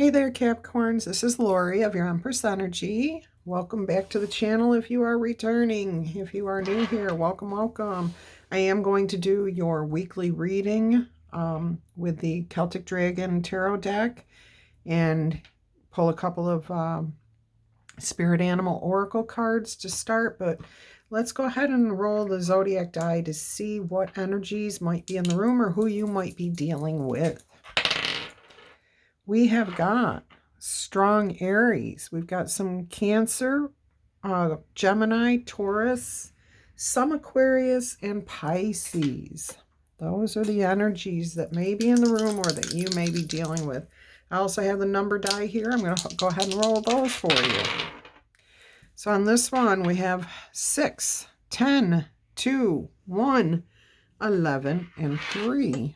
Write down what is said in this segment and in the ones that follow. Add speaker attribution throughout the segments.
Speaker 1: Hey there, Capricorns. This is Laurie of your Empress Energy. Welcome back to the channel if you are returning. If you are new here, welcome, welcome. I am going to do your weekly reading with the Celtic Dragon Tarot deck and pull a couple of Spirit Animal Oracle cards to start, but let's go ahead and roll the Zodiac die to see what energies might be in the room or who you might be dealing with. We have got strong Aries. We've got some Cancer, Gemini, Taurus, some Aquarius, and Pisces. Those are the energies that may be in the room or that you may be dealing with. I also have the number die here. I'm going to go ahead and roll those for you. So on this one, we have 6, 10, 2, 1, 11, and 3.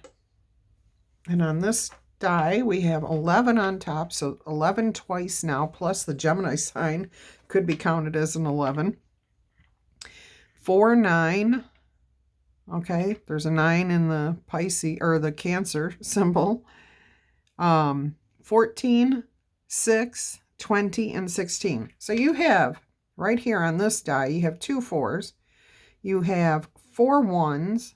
Speaker 1: And on this die, we have 11 on top, so 11 twice now, plus the Gemini sign could be counted as an 11. 4, 9. Okay, there's a 9 in the Pisces, or the Cancer symbol. 14, 6, 20, and 16. So you have, right here on this die, you have 2 4s. You have 4 1s.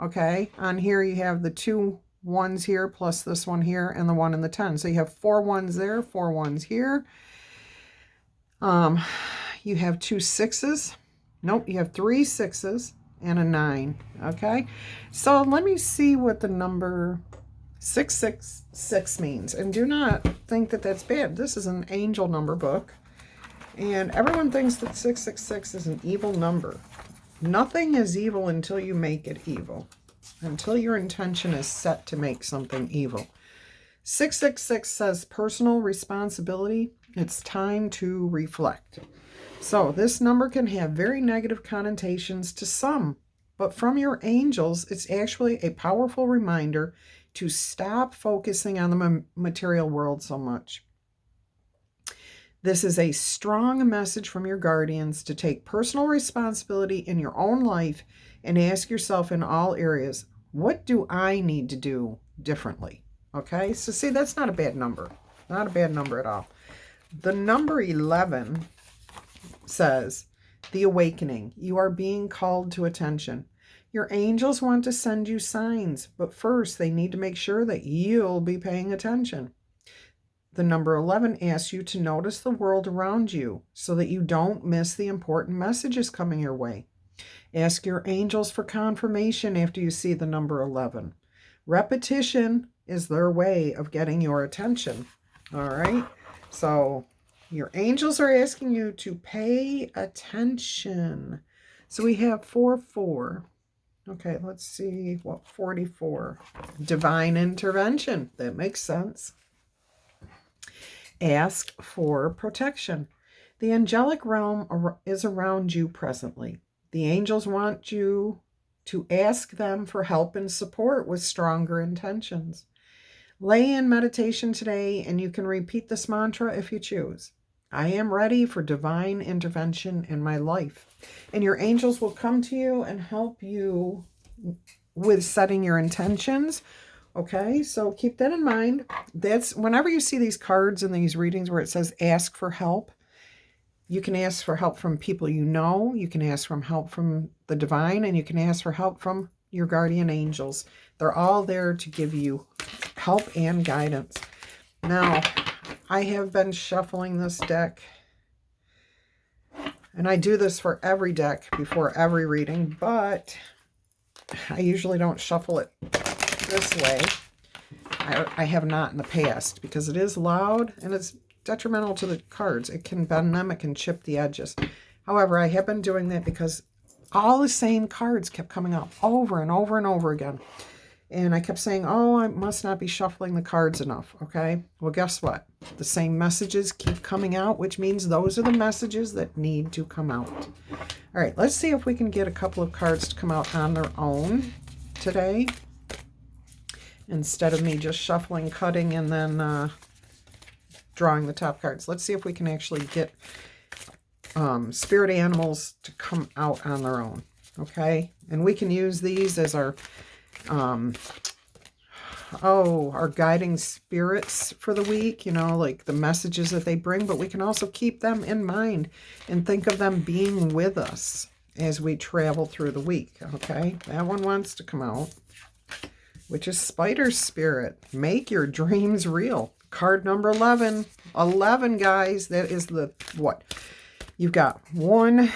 Speaker 1: Okay, on here you have the 2 1s here plus this one here and the 1 and the 10. So you have 4 1s there, 4 1s here. You have 2 6s. Nope, you have 3 6s and a 9. Okay, so let me see what the number 666 means. And do not think that that's bad. This is an angel number book. And everyone thinks that 666 is an evil number. Nothing is evil until you make it evil. Until your intention is set to make something evil. 666 says personal responsibility. It's time to reflect. So this number can have very negative connotations to some, but from your angels, it's actually a powerful reminder to stop focusing on the material world so much. This is a strong message from your guardians to take personal responsibility in your own life and ask yourself in all areas, what do I need to do differently? Okay, so see, that's not a bad number. Not a bad number at all. The number 11 says, the awakening. You are being called to attention. Your angels want to send you signs, but first they need to make sure that you'll be paying attention. The number 11 asks you to notice the world around you so that you don't miss the important messages coming your way. Ask your angels for confirmation after you see the number 11. Repetition is their way of getting your attention. All right? So your angels are asking you to pay attention. So we have 4, 4. Okay, let's see what 44. Divine intervention. That makes sense. Ask for protection. The angelic realm is around you presently. The angels want you to ask them for help and support with stronger intentions. Lay in meditation today, and you can repeat this mantra if you choose. I am ready for divine intervention in my life. And your angels will come to you and help you with setting your intentions. Okay, so keep that in mind. That's whenever you see these cards in these readings where it says ask for help, you can ask for help from people you know, you can ask for help from the divine, and you can ask for help from your guardian angels. They're all there to give you help and guidance. Now, I have been shuffling this deck, and I do this for every deck before every reading, but I usually don't shuffle it this way. I have not in the past because it is loud and it's detrimental to the cards. It can bend them, it can chip the edges. However, I have been doing that because all the same cards kept coming up over and over and over again. And I kept saying, oh, I must not be shuffling the cards enough. Okay, well, guess what? The same messages keep coming out, which means those are the messages that need to come out. All right, let's see if we can get a couple of cards to come out on their own today, instead of me just shuffling, cutting, and then drawing the top cards. Let's see if we can actually get spirit animals to come out on their own. Okay, and we can use these as our oh, our guiding spirits for the week, you know, like the messages that they bring, but we can also keep them in mind and think of them being with us as we travel through the week, okay? That one wants to come out, which is Spider Spirit. Make your dreams real. Card number 11. 11, guys. That is the, what? You've got 1,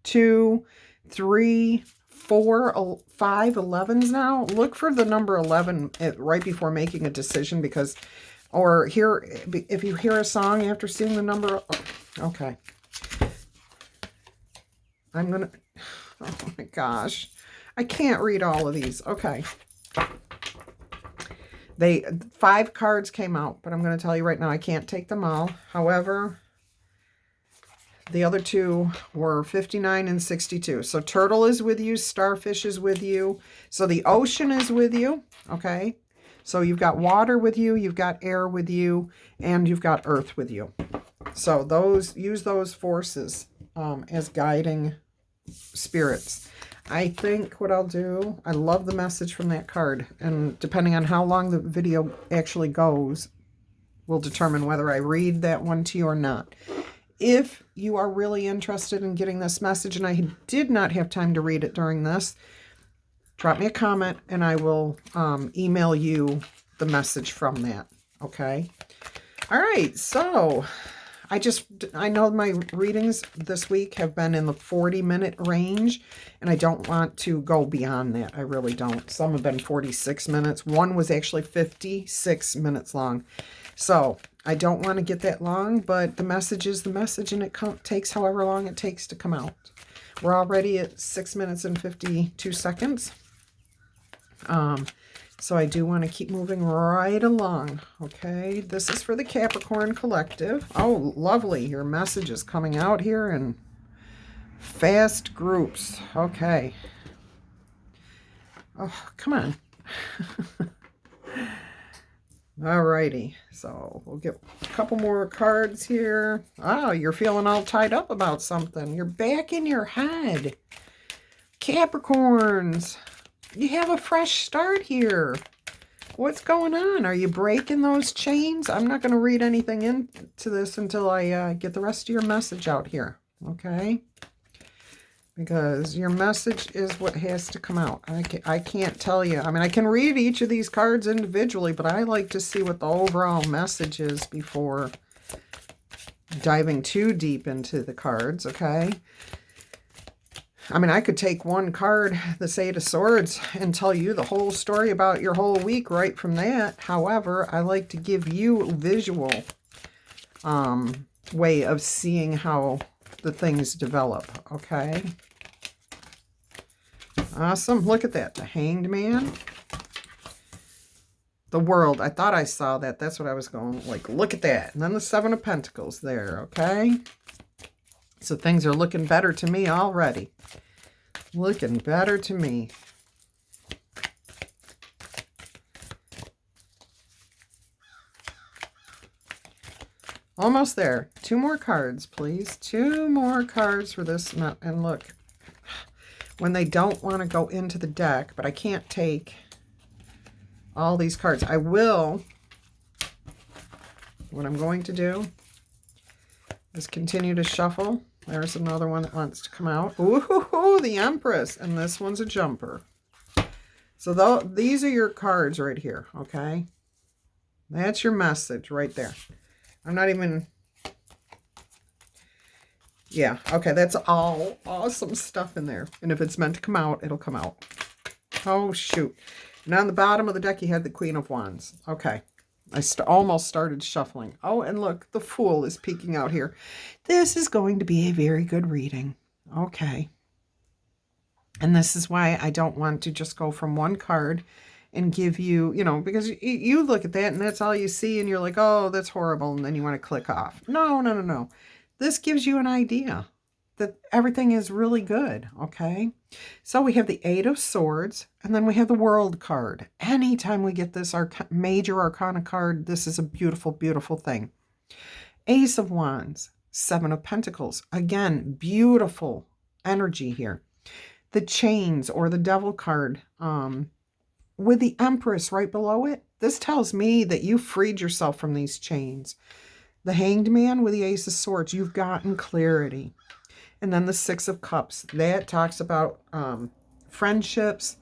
Speaker 1: 2, 3, 4, 5 11s now. Look for the number 11 right before making a decision, because, or here, if you hear a song after seeing the number, okay. I'm going to, oh my gosh. I can't read all of these. Okay. 5 cards came out, but I'm going to tell you right now, I can't take them all. However, the other 2 were 59 and 62. So turtle is with you, starfish is with you. So the ocean is with you, okay? So you've got water with you, you've got air with you, and you've got earth with you. So those, use those forces as guiding spirits. I think what I'll do, I love the message from that card, and depending on how long the video actually goes, will determine whether I read that one to you or not. If you are really interested in getting this message, and I did not have time to read it during this, drop me a comment and I will email you the message from that, okay? All right, so I know my readings this week have been in the 40-minute range, and I don't want to go beyond that. I really don't. Some have been 46 minutes. One was actually 56 minutes long. So I don't want to get that long, but the message is the message, and it takes however long it takes to come out. We're already at 6 minutes and 52 seconds. So I do want to keep moving right along, okay? This is for the Capricorn Collective. Oh, lovely. Your message is coming out here in fast groups. Okay. Oh, come on. Alrighty. So we'll get a couple more cards here. Oh, you're feeling all tied up about something. You're back in your head. Capricorns. You have a fresh start here. What's going on? Are you breaking those chains? I'm not going to read anything into this until I get the rest of your message out here, okay? Because your message is what has to come out. I can't tell you. I mean, I can read each of these cards individually, but I like to see what the overall message is before diving too deep into the cards, okay? I mean, I could take one card, the Eight of Swords, and tell you the whole story about your whole week right from that. However, I like to give you a visual way of seeing how the things develop, okay? Awesome. Look at that. The Hanged Man. The World. I thought I saw that. That's what I was going, like, look at that. And then the Seven of Pentacles there, okay? So things are looking better to me already. Looking better to me. Almost there. 2 more cards, please. 2 more cards for this. And look, when they don't want to go into the deck, but I can't take all these cards. I will. What I'm going to do is continue to shuffle. There's another one that wants to come out. Ooh, the Empress. And this one's a jumper. So these are your cards right here, okay? That's your message right there. I'm not even... Yeah, okay, that's all awesome stuff in there. And if it's meant to come out, it'll come out. Oh, shoot. And on the bottom of the deck, you had the Queen of Wands. Okay. I almost started shuffling. Oh, and look, the Fool is peeking out here. This is going to be a very good reading. Okay. And this is why I don't want to just go from one card and give you, you know, because you look at that and that's all you see and you're like, oh, that's horrible. And then you want to click off. No, no, no, no. This gives you an idea that everything is really good, okay? So we have the Eight of Swords, and then we have the World card. Anytime we get this major arcana card, this is a beautiful, beautiful thing. Ace of Wands, Seven of Pentacles. Again, beautiful energy here. The Chains or the Devil card with the Empress right below it, this tells me that you freed yourself from these chains. The Hanged Man with the Ace of Swords, you've gotten clarity. And then the Six of Cups, that talks about friendships,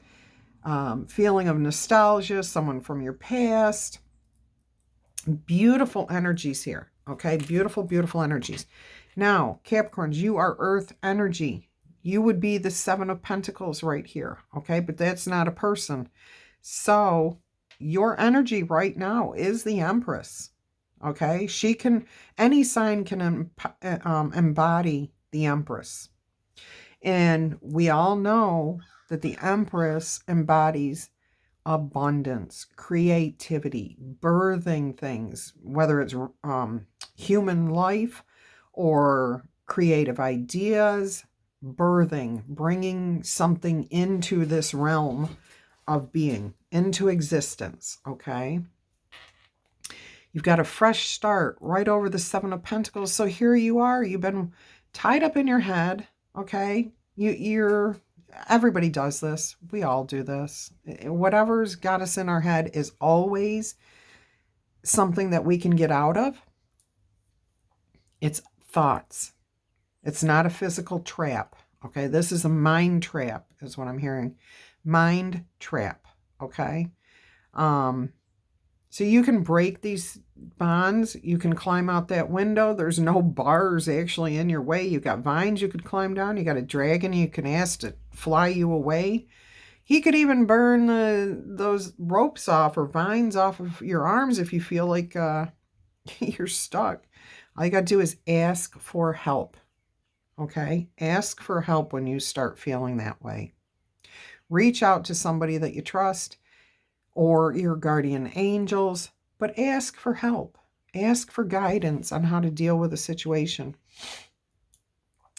Speaker 1: feeling of nostalgia, someone from your past. Beautiful energies here, okay? Beautiful, beautiful energies. Now, Capricorns, you are earth energy. You would be the Seven of Pentacles right here, okay? But that's not a person. So your energy right now is the Empress, okay? She can, any sign can embody the Empress. And we all know that the Empress embodies abundance, creativity, birthing things, whether it's human life or creative ideas, birthing, bringing something into this realm of being, into existence, okay? You've got a fresh start right over the Seven of Pentacles. So here you are, you've been tied up in your head, okay? You're everybody does this. We all do this. Whatever's got us in our head is always something that we can get out of. It's thoughts. It's not a physical trap. Okay, this is a mind trap, is what I'm hearing. Mind trap. Okay. So you can break these bonds. You can climb out that window. There's no bars actually in your way. You've got vines you could climb down. You got a dragon you can ask to fly you away. He could even burn those ropes off or vines off of your arms if you feel like you're stuck. All you got to do is ask for help. Okay? Ask for help when you start feeling that way. Reach out to somebody that you trust or your guardian angels, but ask for help. Ask for guidance on how to deal with a situation.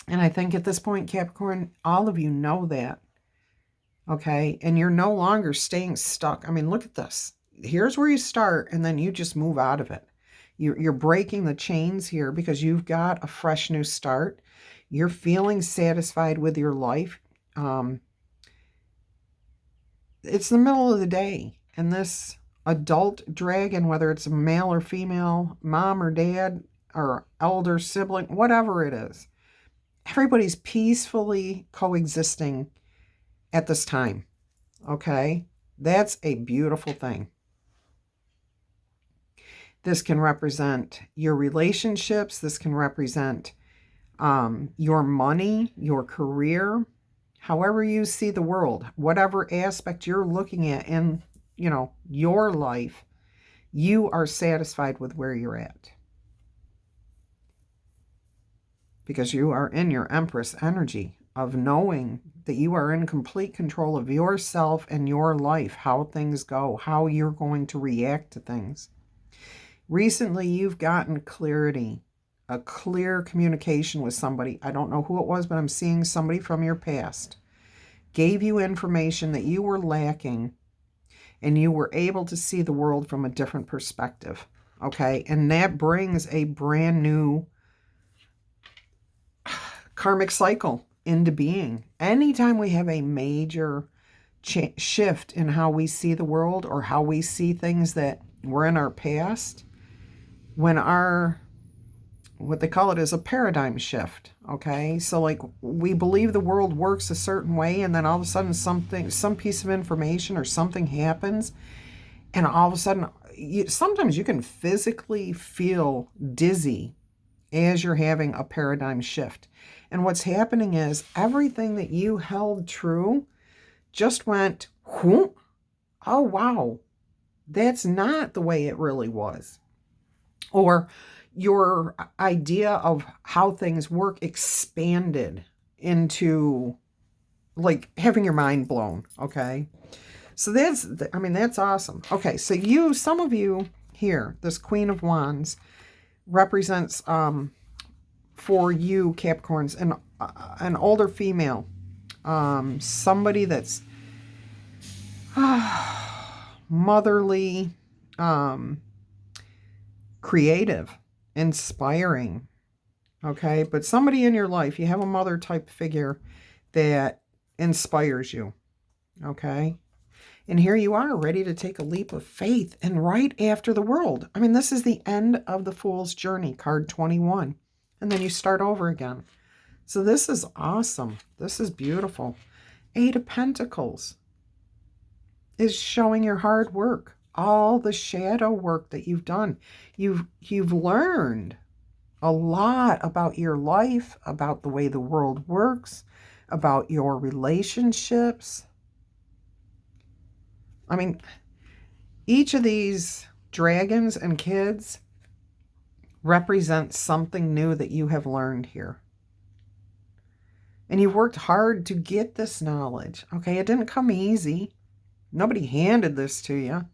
Speaker 1: And I think at this point, Capricorn, all of you know that. Okay? And you're no longer staying stuck. I mean, look at this. Here's where you start, and then you just move out of it. You're breaking the chains here because you've got a fresh new start. You're feeling satisfied with your life. It's the middle of the day. And this adult dragon, whether it's a male or female, mom or dad, or elder sibling, whatever it is, everybody's peacefully coexisting at this time. Okay? That's a beautiful thing. This can represent your relationships. This can represent your money, your career, however you see the world, whatever aspect you're looking at in your life, you are satisfied with where you're at. Because you are in your Empress energy of knowing that you are in complete control of yourself and your life, how things go, how you're going to react to things. Recently, you've gotten clarity, a clear communication with somebody. I don't know who it was, but I'm seeing somebody from your past gave you information that you were lacking, and you were able to see the world from a different perspective, okay? And that brings a brand new karmic cycle into being. Anytime we have a major shift in how we see the world or how we see things that were in our past, when what they call it is a paradigm shift, okay? So like we believe the world works a certain way, and then all of a sudden some piece of information or something happens, and all of a sudden sometimes you can physically feel dizzy as you're having a paradigm shift. And what's happening is everything that you held true just went, whoop, oh wow, that's not the way it really was. Or your idea of how things work expanded into like having your mind blown, okay? So that's awesome. Okay, so some of you here, this Queen of Wands represents for you Capricorns an older female, somebody that's motherly, creative, inspiring, okay? But somebody in your life, you have a mother type figure that inspires you, okay? And here you are, ready to take a leap of faith and right after the world. I mean, this is the end of the Fool's Journey, card 21. And then you start over again. So this is awesome. This is beautiful. 8 of Pentacles is showing your hard work, all the shadow work that you've done. You've learned a lot about your life, about the way the world works, about your relationships. I mean, each of these dragons and kids represents something new that you have learned here. And you've worked hard to get this knowledge. Okay, it didn't come easy. Nobody handed this to you.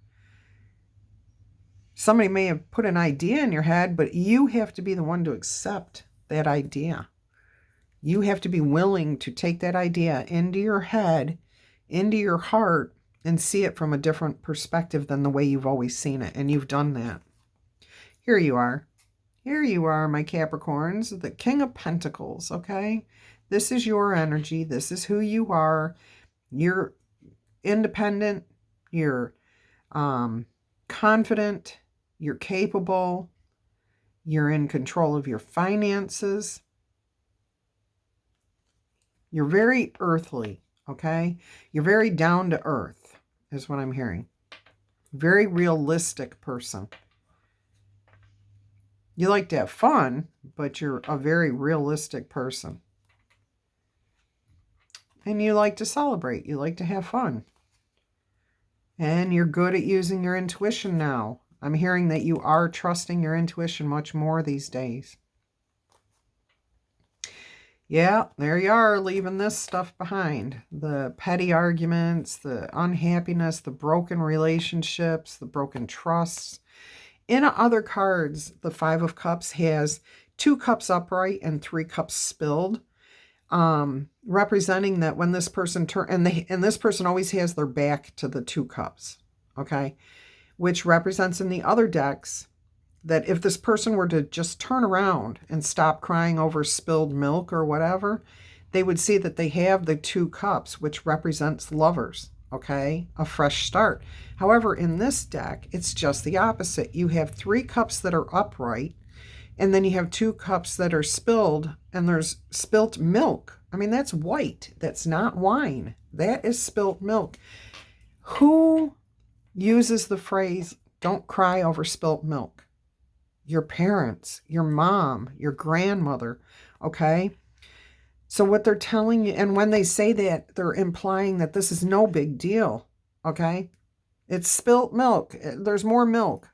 Speaker 1: Somebody may have put an idea in your head, but you have to be the one to accept that idea. You have to be willing to take that idea into your head, into your heart, and see it from a different perspective than the way you've always seen it. And you've done that. Here you are. Here you are, my Capricorns, the King of Pentacles, okay? This is your energy. This is who you are. You're independent. You're confident. You're capable. You're in control of your finances. You're very earthly, okay? You're very down to earth, is what I'm hearing. Very realistic person. You like to have fun, but you're a very realistic person. And you like to celebrate. You like to have fun. And you're good at using your intuition now. I'm hearing that you are trusting your intuition much more these days. Yeah, there you are, leaving this stuff behind. The petty arguments, the unhappiness, the broken relationships, the broken trusts. In other cards, the 5 of Cups has 2 cups upright and 3 cups spilled, representing that when this person and this person always has their back to the 2 cups, okay? Which represents in the other decks that if this person were to just turn around and stop crying over spilled milk or whatever, they would see that they have the 2 cups, which represents lovers, okay? A fresh start. However, in this deck, it's just the opposite. You have 3 cups that are upright, and then you have 2 cups that are spilled, and there's spilt milk. I mean, that's white. That's not wine. That is spilt milk. Who uses the phrase, don't cry over spilt milk? Your parents, your mom, your grandmother, okay? So what they're telling you, and when they say that, they're implying that this is no big deal, okay? It's spilt milk. There's more milk.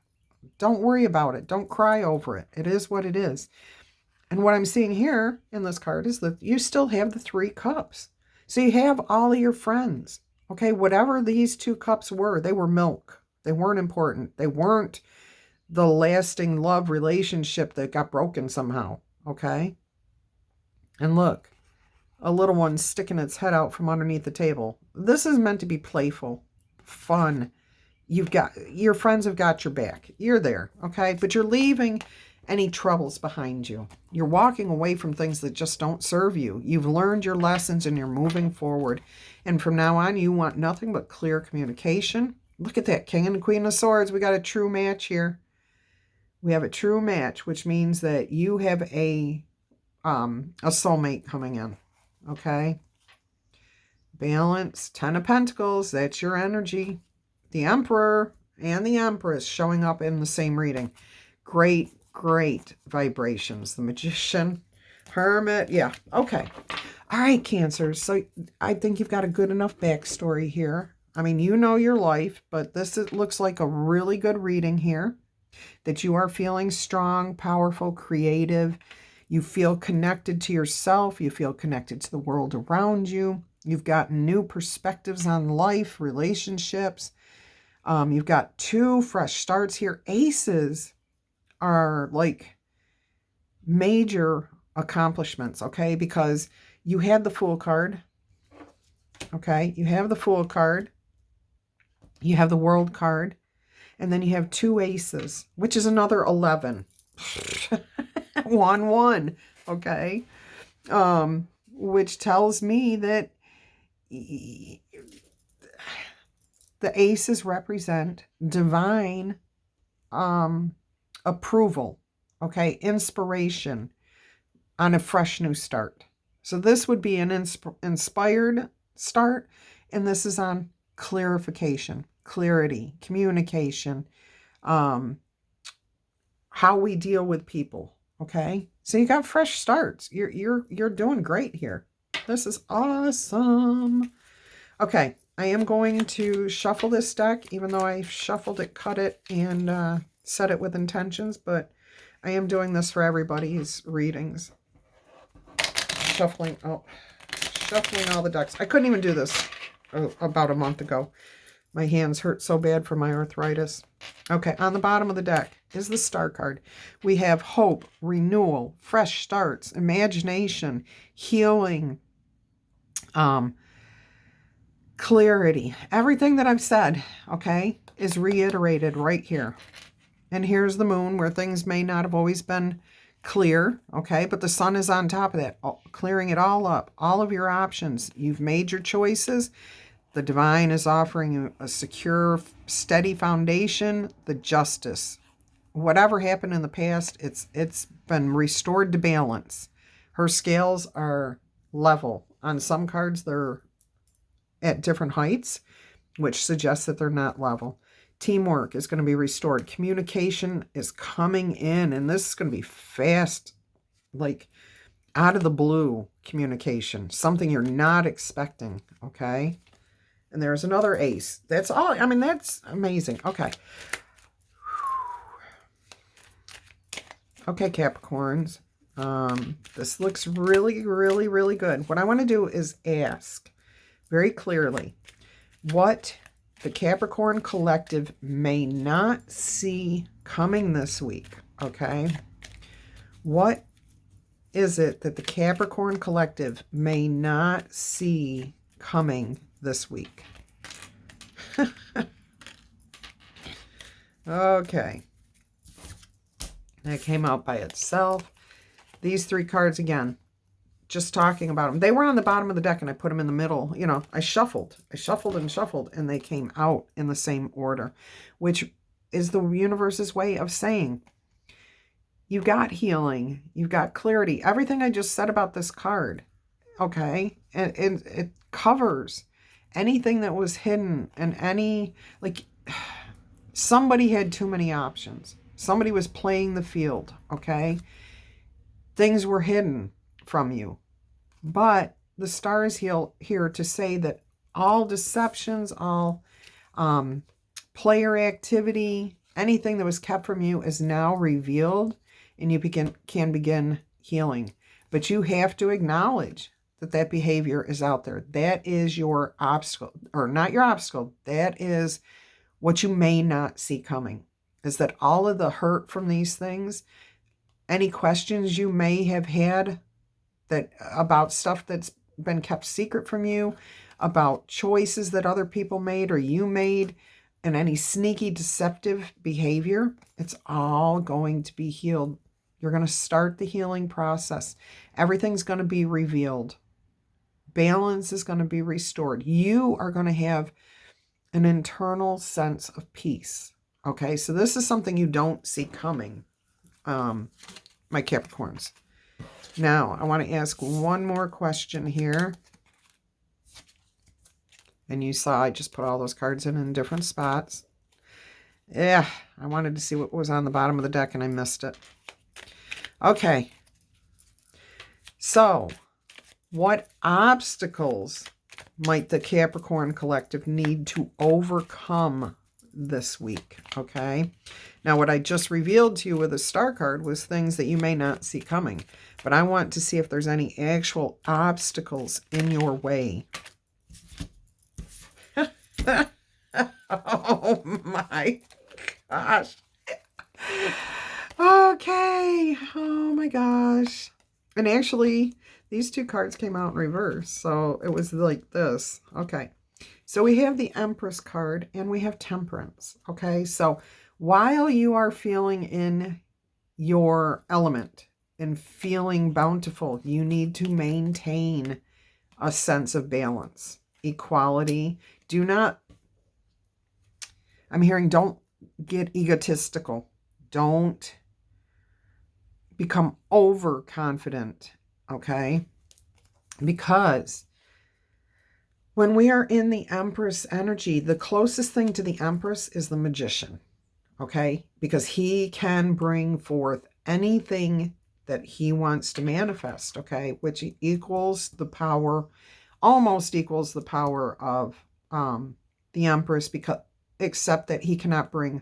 Speaker 1: Don't worry about it. Don't cry over it. It is what it is. And what I'm seeing here in this card is that you still have the 3 cups. So you have all of your friends, okay? Whatever these 2 cups were, they were milk. They weren't important. They weren't the lasting love relationship that got broken somehow, okay? And look, a little one sticking its head out from underneath the table. This is meant to be playful, fun. Your friends have got your back. You're there, okay? But you're leaving any troubles behind you. You're walking away from things that just don't serve you. You've learned your lessons and you're moving forward. And from now on, you want nothing but clear communication. Look at that, King and Queen of Swords. We got a true match here. We have a true match, which means that you have a soulmate coming in, okay? Balance, 10 of Pentacles, that's your energy. The Emperor and the Empress showing up in the same reading. Great, great vibrations. The Magician, Hermit, yeah, okay. All right, Cancers, so I think you've got a good enough backstory here. I mean, you know your life, but looks like a really good reading here. That you are feeling strong, powerful, creative. You feel connected to yourself. You feel connected to the world around you. You've got new perspectives on life, relationships. You've got 2 fresh starts here. Aces are like major accomplishments, okay? Because you had the Fool card, okay? You have the Fool card. You have the World card. And then you have 2 aces, which is another 11. 1-1, okay? Which tells me that the aces represent divine approval, okay, inspiration on a fresh new start. So this would be an inspired start, and this is on clarification, clarity, communication, how we deal with people, okay? So you got fresh starts. You're doing great here. This is awesome. Okay, I am going to shuffle this deck, even though I shuffled it, cut it, and set it with intentions, but I am doing this for everybody's readings. Shuffling all the decks. I couldn't even do this about a month ago. My hands hurt so bad from my arthritis. Okay, on the bottom of the deck is the Star card. We have hope, renewal, fresh starts, imagination, healing, clarity. Everything that I've said, okay, is reiterated right here. And here's the moon, where things may not have always been clear, okay, but the sun is on top of that, clearing it all up, all of your options. You've made your choices. The divine is offering you a secure, steady foundation, the justice. Whatever happened in the past, it's been restored to balance. Her scales are level. On some cards, they're at different heights, which suggests that they're not level. Teamwork is going to be restored. Communication is coming in, and this is going to be fast, like out of the blue communication, something you're not expecting, okay? And there's another ace. That's all. I mean, that's amazing. Okay. Okay, Capricorns. This looks really, really, really good. What I want to do is ask very clearly what the Capricorn collective may not see coming this week, okay? What is it that the Capricorn collective may not see coming this week? Okay. That came out by itself. These three cards again, just talking about them. They were on the bottom of the deck and I put them in the middle. You know, I shuffled and shuffled, and they came out in the same order, which is the universe's way of saying you've got healing, you've got clarity. Everything I just said about this card, okay? And it covers anything that was hidden, and any, like, somebody had too many options. Somebody was playing the field, okay? Things were hidden from you. But the star is here to say that all deceptions, all player activity, anything that was kept from you is now revealed, and you can begin healing. But you have to acknowledge that behavior is out there. That is your obstacle, or not your obstacle. That is what you may not see coming, is that all of the hurt from these things, any questions you may have had that about stuff that's been kept secret from you, about choices that other people made or you made, and any sneaky deceptive behavior, it's all going to be healed. You're going to start the healing process. Everything's going to be revealed. Balance is going to be restored. You are going to have an internal sense of peace. Okay, so this is something you don't see coming, my Capricorns. Now, I want to ask one more question here. And you saw I just put all those cards in different spots. Yeah, I wanted to see what was on the bottom of the deck, and I missed it. Okay. So, what obstacles might the Capricorn collective need to overcome this week? Okay. Now, what I just revealed to you with a star card was things that you may not see coming. But I want to see if there's any actual obstacles in your way. Oh my gosh. Okay. Oh my gosh. And actually, these two cards came out in reverse. So it was like this. Okay. So we have the Empress card and we have Temperance. Okay. So while you are feeling in your element and feeling bountiful, you need to maintain a sense of balance, equality. Do not I'm hearing don't get egotistical. Don't become overconfident, okay? Because when we are in the Empress energy, the closest thing to the Empress is the Magician, okay? Because he can bring forth anything that he wants to manifest, okay? Which equals the power, almost equals the power of the Empress, because except that he cannot bring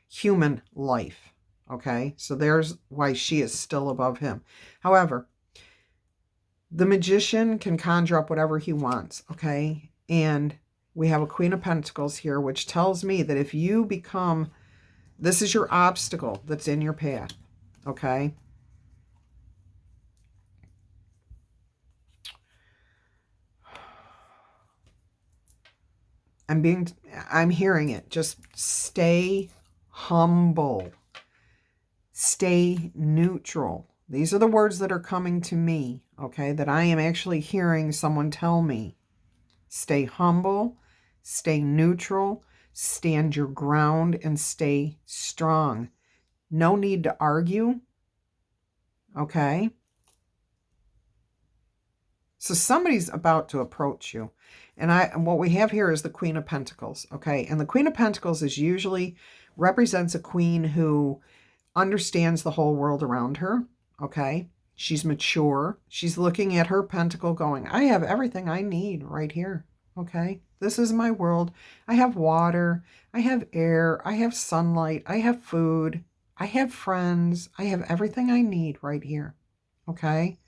Speaker 1: human life, okay? So there's why she is still above him. However, the Magician can conjure up whatever he wants, okay? And we have a Queen of Pentacles here, which tells me that if you become, this is your obstacle that's in your path, okay? I'm hearing it. Just stay humble. Stay neutral. These are the words that are coming to me, okay, that I am actually hearing someone tell me. Stay humble, stay neutral, stand your ground, and stay strong. No need to argue, okay? So somebody's about to approach you. And what we have here is the Queen of Pentacles, okay? And the Queen of Pentacles is usually represents a queen who understands the whole world around her, okay? She's mature. She's looking at her pentacle going, I have everything I need right here, okay? This is my world. I have water. I have air. I have sunlight. I have food. I have friends. I have everything I need right here, okay?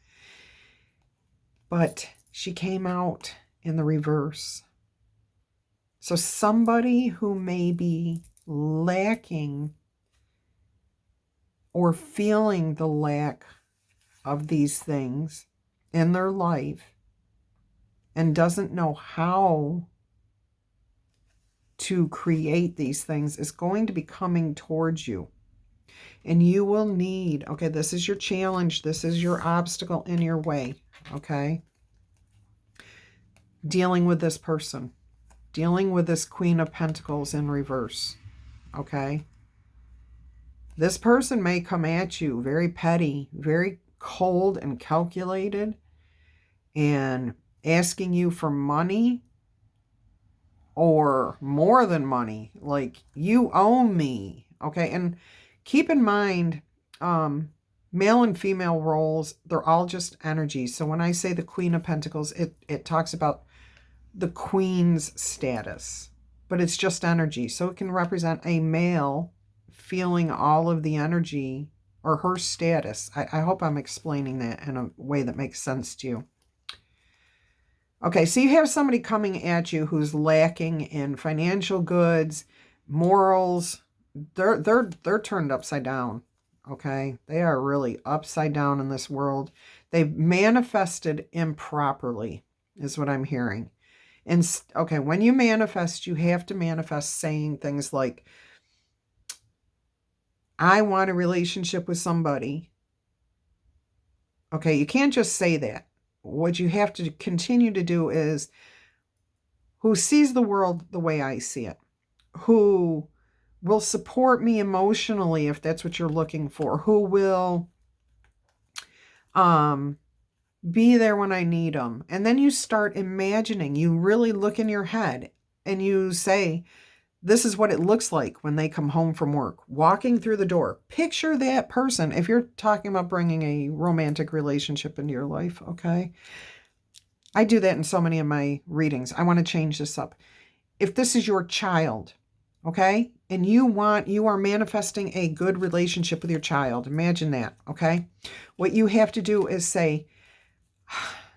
Speaker 1: But she came out in the reverse. So somebody who may be lacking or feeling the lack of these things in their life and doesn't know how to create these things is going to be coming towards you. And you will need, okay, this is your challenge. This is your obstacle in your way, okay? Dealing with this person. Dealing with this Queen of Pentacles in reverse, okay? This person may come at you very petty, very cold and calculated, and asking you for money or more than money, like you owe me, okay? And keep in mind, male and female roles, they're all just energy. So when I say the Queen of Pentacles, it talks about the queen's status, but it's just energy. So it can represent a male feeling all of the energy or her status. I hope I'm explaining that in a way that makes sense to you. Okay, so you have somebody coming at you who's lacking in financial goods, morals. They're turned upside down. Okay, they are really upside down in this world. They've manifested improperly, is what I'm hearing. And okay, when you manifest, you have to manifest saying things like, I want a relationship with somebody. Okay, you can't just say that. What you have to continue to do is who sees the world the way I see it, who will support me emotionally if that's what you're looking for, who will be there when I need them. And then you start imagining, you really look in your head and you say, this is what it looks like when they come home from work, walking through the door. Picture that person. If you're talking about bringing a romantic relationship into your life, okay? I do that in so many of my readings. I want to change this up. If this is your child, okay, and you are manifesting a good relationship with your child, imagine that, okay? What you have to do is say,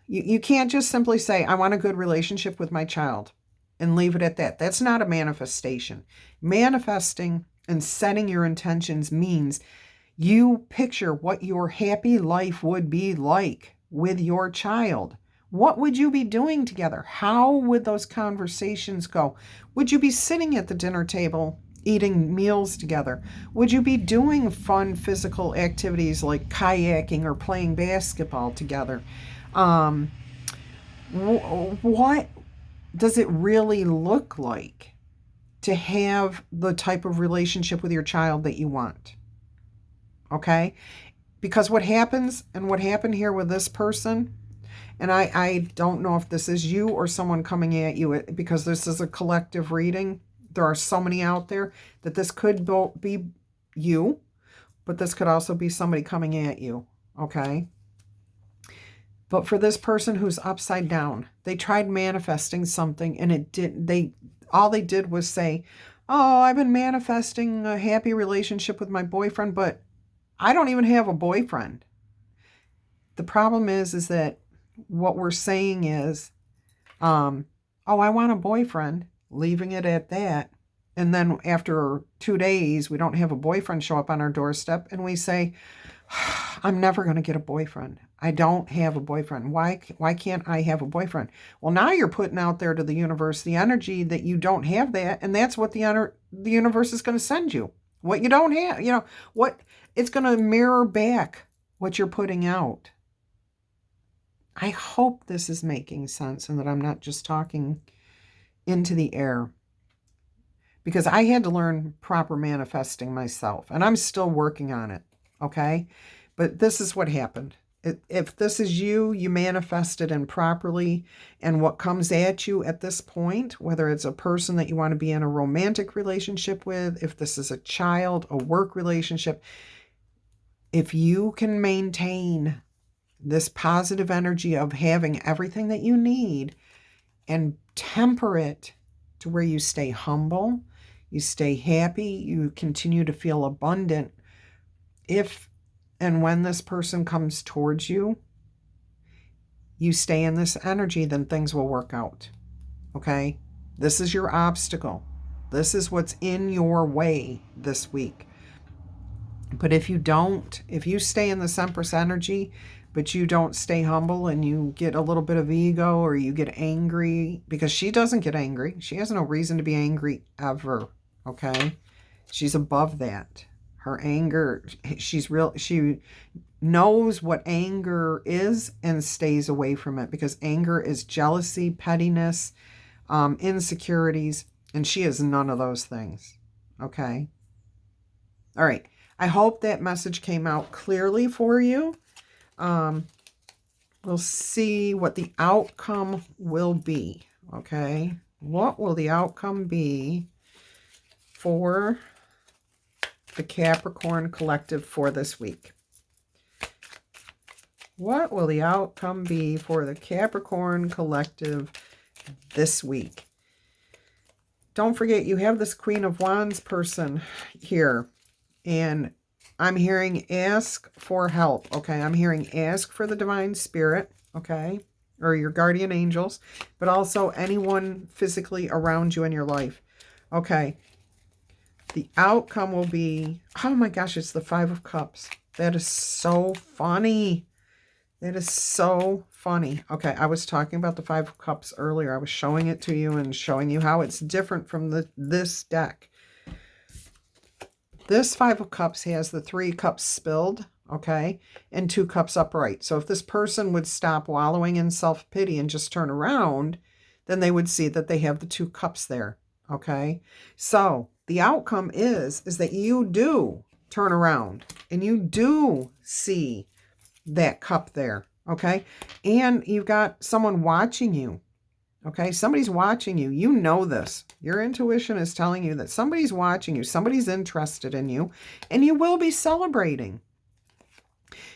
Speaker 1: you can't just simply say, I want a good relationship with my child and leave it at that. That's not a manifestation. Manifesting and setting your intentions means you picture what your happy life would be like with your child. What would you be doing together? How would those conversations go? Would you be sitting at the dinner table eating meals together? Would you be doing fun physical activities like kayaking or playing basketball together? What does it really look like? to have the type of relationship with your child that you want. Okay? Because what happens, and what happened here with this person, and I don't know if this is you or someone coming at you, because this is a collective reading. There are so many out there that this could be you, but this could also be somebody coming at you, okay? But for this person who's upside down, they tried manifesting something and it didn't, all they did was say, oh, I've been manifesting a happy relationship with my boyfriend, but I don't even have a boyfriend. The problem is that what we're saying is, oh, I want a boyfriend, leaving it at that. And then after 2 days, we don't have a boyfriend show up on our doorstep and we say, I'm never going to get a boyfriend. I don't have a boyfriend. Why can't I have a boyfriend? Well, now you're putting out there to the universe the energy that you don't have that, and that's what the universe is going to send you. What you don't have, what it's going to mirror back what you're putting out. I hope this is making sense and that I'm not just talking into the air, because I had to learn proper manifesting myself, and I'm still working on it, okay? But this is what happened. If this is you, you manifested improperly, and what comes at you at this point, whether it's a person that you want to be in a romantic relationship with, if this is a child, a work relationship, if you can maintain this positive energy of having everything that you need and temper it to where you stay humble, you stay happy, you continue to feel abundant. If and when this person comes towards you, you stay in this energy, then things will work out. Okay? This is your obstacle. This is what's in your way this week. But if you stay in this Empress energy, but you don't stay humble and you get a little bit of ego or you get angry, because she doesn't get angry. She has no reason to be angry ever, okay? She's above that. Her anger, she knows what anger is and stays away from it, because anger is jealousy, pettiness, insecurities, and she is none of those things, okay? All right. I hope that message came out clearly for you. We'll see what the outcome will be, okay? What will the outcome be for the Capricorn collective for this week? What will the outcome be for the Capricorn collective this week? Don't forget, you have this Queen of Wands person here, and I'm hearing ask for help, okay? I'm hearing ask for the Divine Spirit, okay? Or your guardian angels, but also anyone physically around you in your life, okay? The outcome will be, oh my gosh, it's the Five of Cups. That is so funny. That is so funny. Okay, I was talking about the Five of Cups earlier. I was showing it to you and showing you how it's different from this deck. This Five of Cups has the 3 cups spilled, okay, and 2 cups upright. So if this person would stop wallowing in self-pity and just turn around, then they would see that they have the 2 cups there, okay? So the outcome is that you do turn around and you do see that cup there, okay? And you've got someone watching you. Okay, somebody's watching you. You know this. Your intuition is telling you that somebody's watching you. Somebody's interested in you. And you will be celebrating.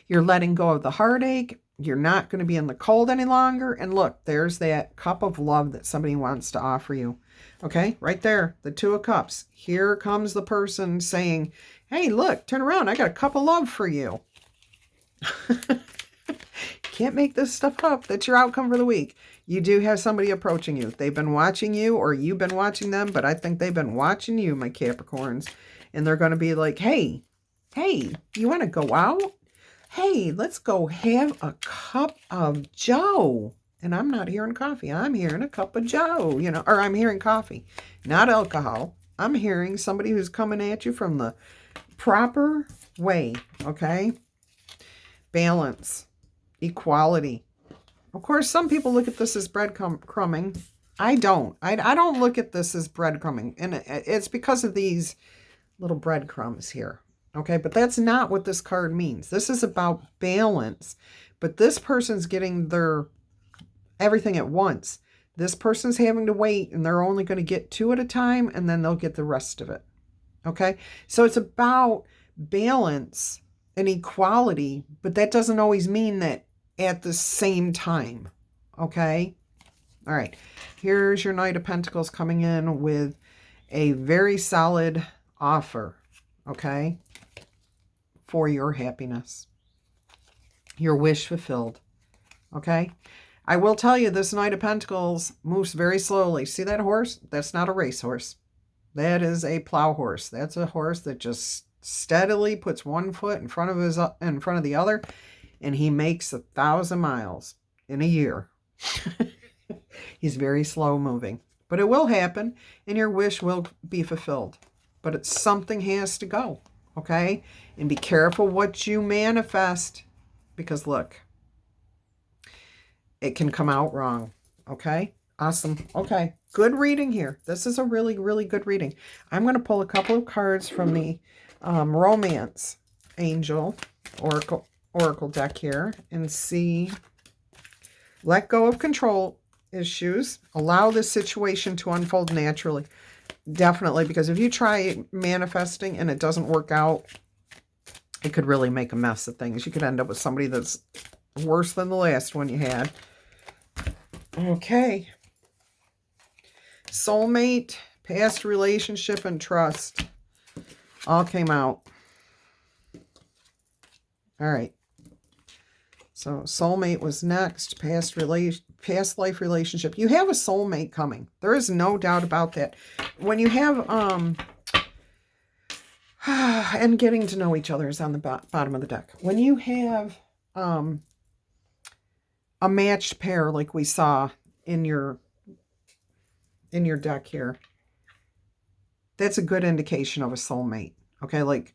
Speaker 1: You're letting go of the heartache. You're not going to be in the cold any longer. And look, there's that cup of love that somebody wants to offer you. Okay, right there, the 2 of Cups. Here comes the person saying, hey, look, turn around. I got a cup of love for you. Can't make this stuff up. That's your outcome for the week. You do have somebody approaching you. They've been watching you, or you've been watching them, but I think they've been watching you, my Capricorns. And they're going to be like, hey, you want to go out? Hey, let's go have a cup of joe. And I'm not hearing coffee. I'm hearing a cup of joe, or I'm hearing coffee, not alcohol. I'm hearing somebody who's coming at you from the proper way, okay? Balance, equality. Of course, some people look at this as breadcrumbing, I don't. I don't look at this as breadcrumbing. And it's because of these little breadcrumbs here. Okay, but that's not what this card means. This is about balance. But this person's getting their everything at once. This person's having to wait, and they're only going to get 2 at a time, and then they'll get the rest of it. Okay, so it's about balance and equality, but that doesn't always mean that at the same time. Okay, all right. Here's your Knight of Pentacles coming in with a very solid offer, okay, for your happiness, your wish fulfilled, okay? I will tell you, this Knight of Pentacles moves very slowly. See that horse? That's not a racehorse. That is a plow horse. That's a horse that just steadily puts one foot in front of the other, and he makes 1,000 miles in a year. He's very slow moving, but it will happen, and your wish will be fulfilled. But something has to go, okay? And be careful what you manifest, because look, it can come out wrong, okay? Awesome. Okay, good reading here. This is a really, really good reading. I'm going to pull a couple of cards from the Romance Angel Oracle deck here and see. Let go of control issues. Allow this situation to unfold naturally. Definitely, because if you try manifesting and it doesn't work out, it could really make a mess of things. You could end up with somebody that's worse than the last one you had. Okay. Soulmate, past relationship, and trust all came out. All right. So soulmate was next. Past life relationship. You have a soulmate coming. There is no doubt about that. When you have and getting to know each other is on the bottom of the deck. When you have a matched pair like we saw in your deck here, that's a good indication of a soulmate. Okay, like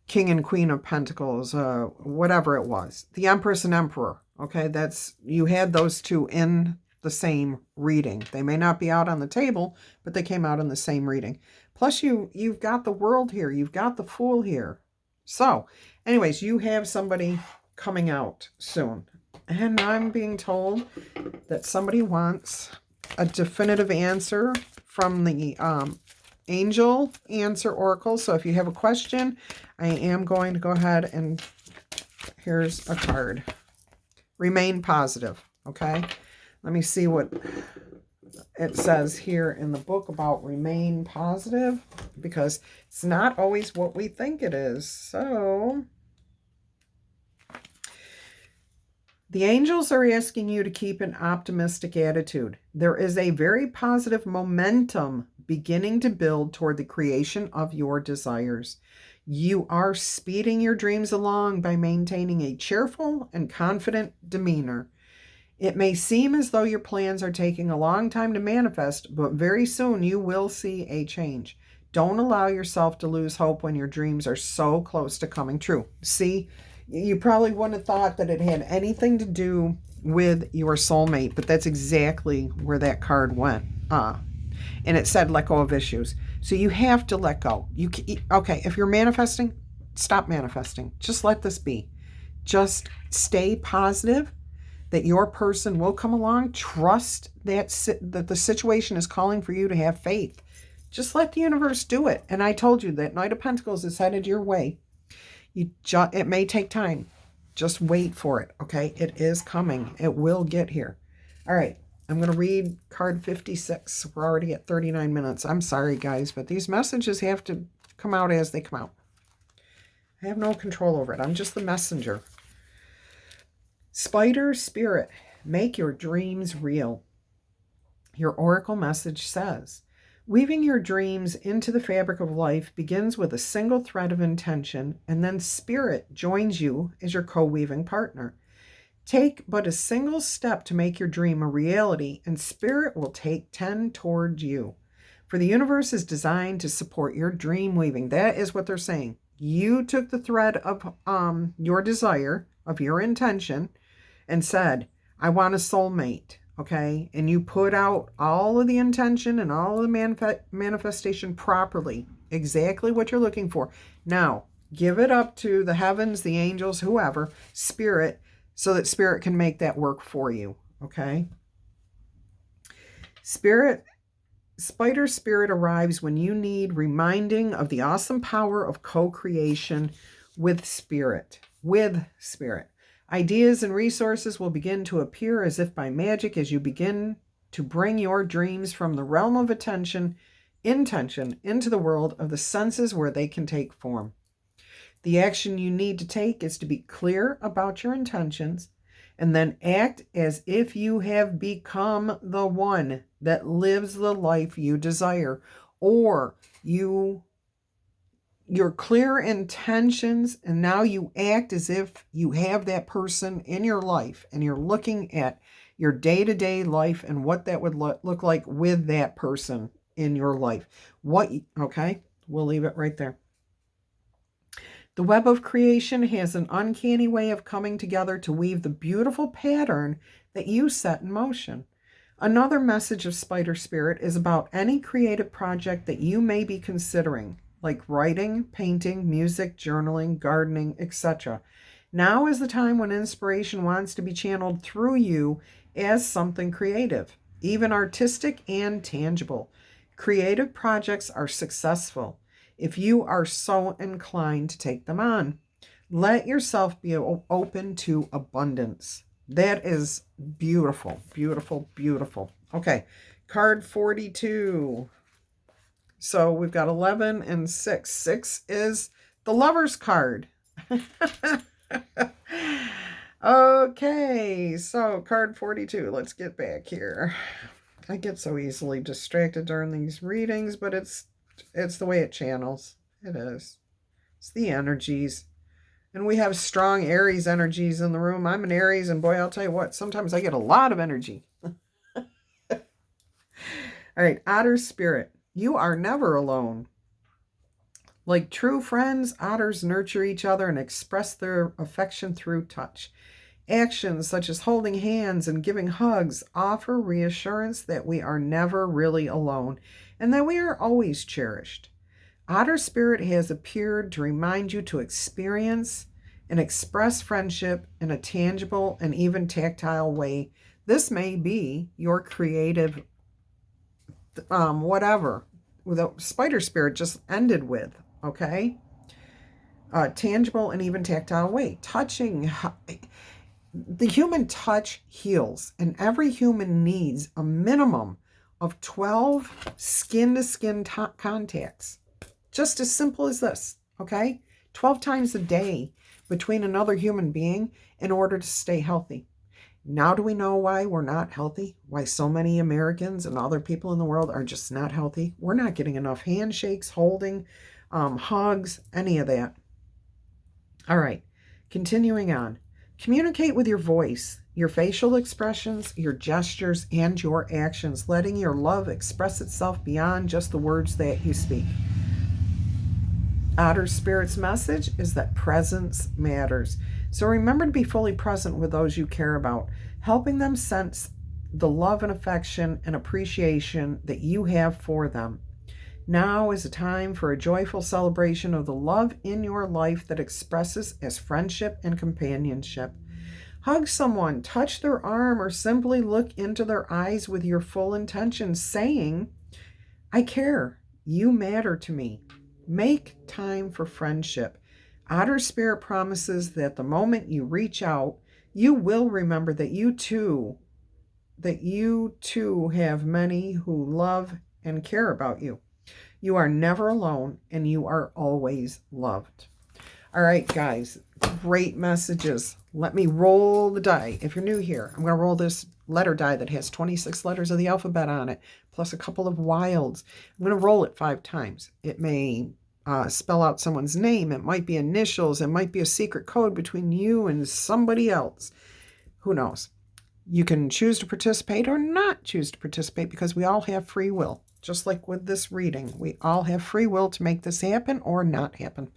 Speaker 1: King and Queen of Pentacles, whatever it was. The Empress and Emperor. Okay, you had those two in the same reading. They may not be out on the table, but they came out in the same reading. Plus, you've got the World here. You've got the Fool here. So, anyways, you have somebody coming out soon. And I'm being told that somebody wants a definitive answer from the Angel Answer Oracle. So if you have a question, I am going to go ahead and here's a card. Remain positive, okay? Let me see what it says here in the book about remain positive, because it's not always what we think it is. So the angels are asking you to keep an optimistic attitude. There is a very positive momentum beginning to build toward the creation of your desires. You are speeding your dreams along by maintaining a cheerful and confident demeanor. It may seem as though your plans are taking a long time to manifest, but very soon you will see a change. Don't allow yourself to lose hope when your dreams are so close to coming true. See, you probably wouldn't have thought that it had anything to do with your soulmate, but that's exactly where that card went. And it said let go of issues. So you have to let go. Okay, if you're manifesting, stop manifesting. Just let this be. Just stay positive that your person will come along. Trust that the situation is calling for you to have faith. Just let the universe do it. And I told you that Knight of Pentacles is headed your way. It may take time. Just wait for it, okay? It is coming. It will get here. All right. I'm going to read card 56. We're already at 39 minutes. I'm sorry, guys, but these messages have to come out as they come out. I have no control over it. I'm just the messenger. Spider Spirit, make your dreams real. Your oracle message says, weaving your dreams into the fabric of life begins with a single thread of intention, and then Spirit joins you as your co-weaving partner. Take but a single step to make your dream a reality, and Spirit will take 10 toward you. For the universe is designed to support your dream weaving. That is what they're saying. You took the thread of your desire, of your intention, and said, I want a soulmate. okay? And you put out all of the intention and all of the manifestation properly, exactly what you're looking for. Now, give it up to the heavens, the angels, whoever, spirit, so that spirit can make that work for you, okay? Spider spirit arrives when you need reminding of the awesome power of co-creation with spirit. Ideas and resources will begin to appear as if by magic as you begin to bring your dreams from the realm of intention into the world of the senses where they can take form. The action you need to take is to be clear about your intentions and then act as if you have become the one that lives the life you desire, or your clear intentions, and now you act as if you have that person in your life and you're looking at your day-to-day life and what that would look like with that person in your life. Okay, we'll leave it right there. The web of creation has an uncanny way of coming together to weave the beautiful pattern that you set in motion. Another message of Spider Spirit is about any creative project that you may be considering, like writing, painting, music, journaling, gardening, etc. Now is the time when inspiration wants to be channeled through you as something creative, even artistic and tangible. Creative projects are successful if you are so inclined to take them on. Let yourself be open to abundance. That is beautiful, beautiful, beautiful. Okay, card 42. So we've got 11 and 6. 6 is the Lover's card. Okay, so card 42. Let's get back here. I get so easily distracted during these readings, but it's the way it channels. It is. It's the energies. And we have strong Aries energies in the room. I'm an Aries, and boy, I'll tell you what, sometimes I get a lot of energy. All right, Otter Spirit. You are never alone. Like true friends, otters nurture each other and express their affection through touch. Actions such as holding hands and giving hugs offer reassurance that we are never really alone and that we are always cherished. Otter Spirit has appeared to remind you to experience and express friendship in a tangible and even tactile way. This may be your creative whatever the Spider Spirit just ended with, okay? Tangible and even tactile way. Touching. The human touch heals, and every human needs a minimum of 12 skin-to-skin contacts. Just as simple as this, okay? 12 times a day between another human being in order to stay healthy. Now do we know why we're not healthy? Why so many Americans and other people in the world are just not healthy? We're not getting enough handshakes, holding, hugs, any of that. All right, continuing on. Communicate with your voice, your facial expressions, your gestures, and your actions, letting your love express itself beyond just the words that you speak. Otter Spirit's message is that presence matters. So remember to be fully present with those you care about, helping them sense the love and affection and appreciation that you have for them. Now is a time for a joyful celebration of the love in your life that expresses as friendship and companionship. Hug someone, touch their arm, or simply look into their eyes with your full intention, saying, I care, you matter to me. Make time for friendship. Otter Spirit promises that the moment you reach out, you will remember that you too have many who love and care about you. You are never alone, and you are always loved. All right, guys, great messages. Let me roll the die. If you're new here, I'm going to roll this letter die that has 26 letters of the alphabet on it, plus a couple of wilds. I'm going to roll it 5 times. It may spell out someone's name. It might be initials. It might be a secret code between you and somebody else. Who knows? You can choose to participate or not choose to participate because we all have free will. Just like with this reading, we all have free will to make this happen or not happen.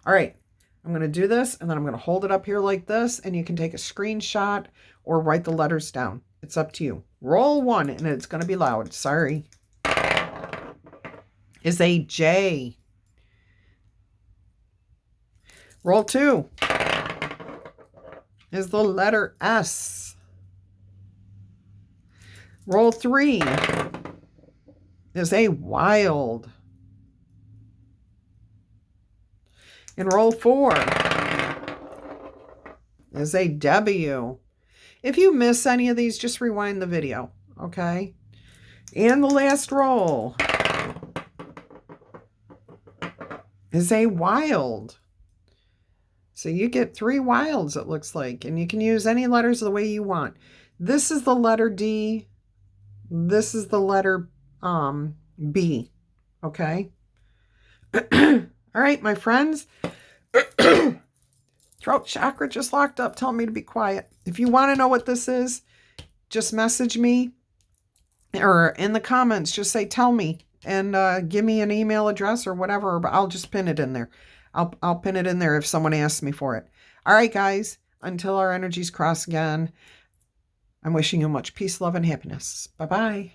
Speaker 1: All right, I'm going to do this, and then I'm going to hold it up here like this, and you can take a screenshot or write the letters down. It's up to you. Roll 1, and it's going to be loud. Sorry. Is a J. Roll 2 is the letter S. Roll 3 is a wild. And roll 4 is a W. If you miss any of these, just rewind the video, okay? And the last roll is a wild. So you get 3 wilds, it looks like, and you can use any letters the way you want. This is the letter D. This is the letter B, okay? All right, my friends. Throat chakra just locked up, telling me to be quiet. If you want to know what this is, just message me or in the comments, just say, tell me, and give me an email address or whatever, but I'll just pin it in there. I'll pin it in there if someone asks me for it. All right, guys, until our energies cross again, I'm wishing you much peace, love, and happiness. Bye-bye.